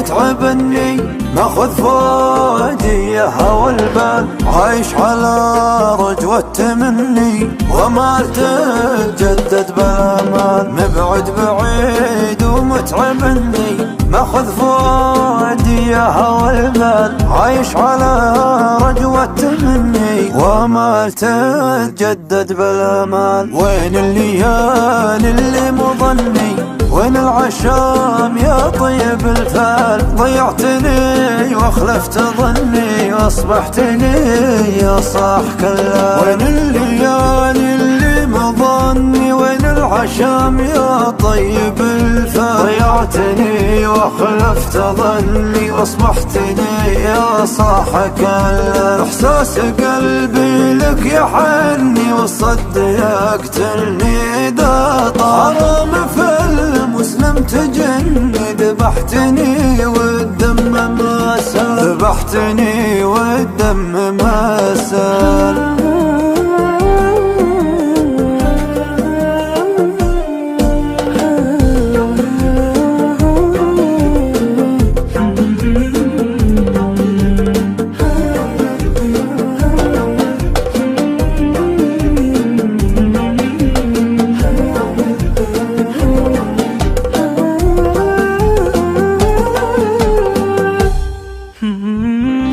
متعبني ماخذ فؤادي يا هوى البال، عايش على رجوة تمني وما تجدد بالامال، مبعد بعيد ومتعبني ماخذ فؤادي يا هوى البال، عايش على رجوة تمني وما تجدد بالامال. وين الليالي اللي مظني، وين العشام يا طيب الفال، ضيعتني واخلفت ظني واصبحتني يا صاح كلال. وين الليالي اللي مظني، وين العشام يا طيب الفال، ضيعتني واخلفت ظني واصبحتني يا صاح كلال. احساس قلبي لك يحني والصد يقتلني اذا طال، حرام في المسلم تجني، ذبحتني والدم ما سال، ذبحتني والدم ما سال.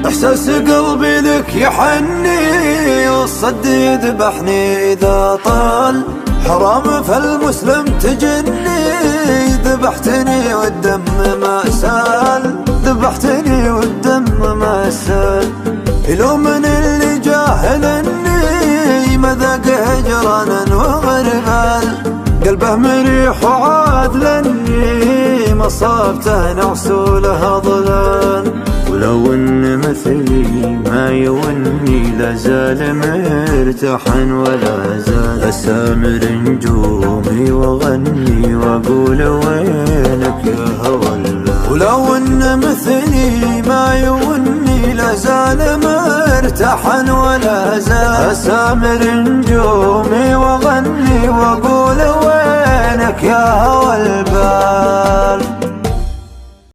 احساس قلبي لك يحني والصد يذبحني اذا طال، حرام فالمسلم تجني، ذبحتني والدم ما سال، ذبحتني والدم ما سال. يلومني اللي جاهلني مذاق هجرانا وغربال، قلبه مريح وعاذلني مصابته نعس له ضلال. ولو ان مثلي ما يوني لازال مرتاحا ولا زال، اسامر نجومي واغني واقول وينك يا هوى البال. ولو ان مثلي ما يوني لازال مرتاحا ولا زال، اسامر نجومي واغني واقول وينك يا هوى البال.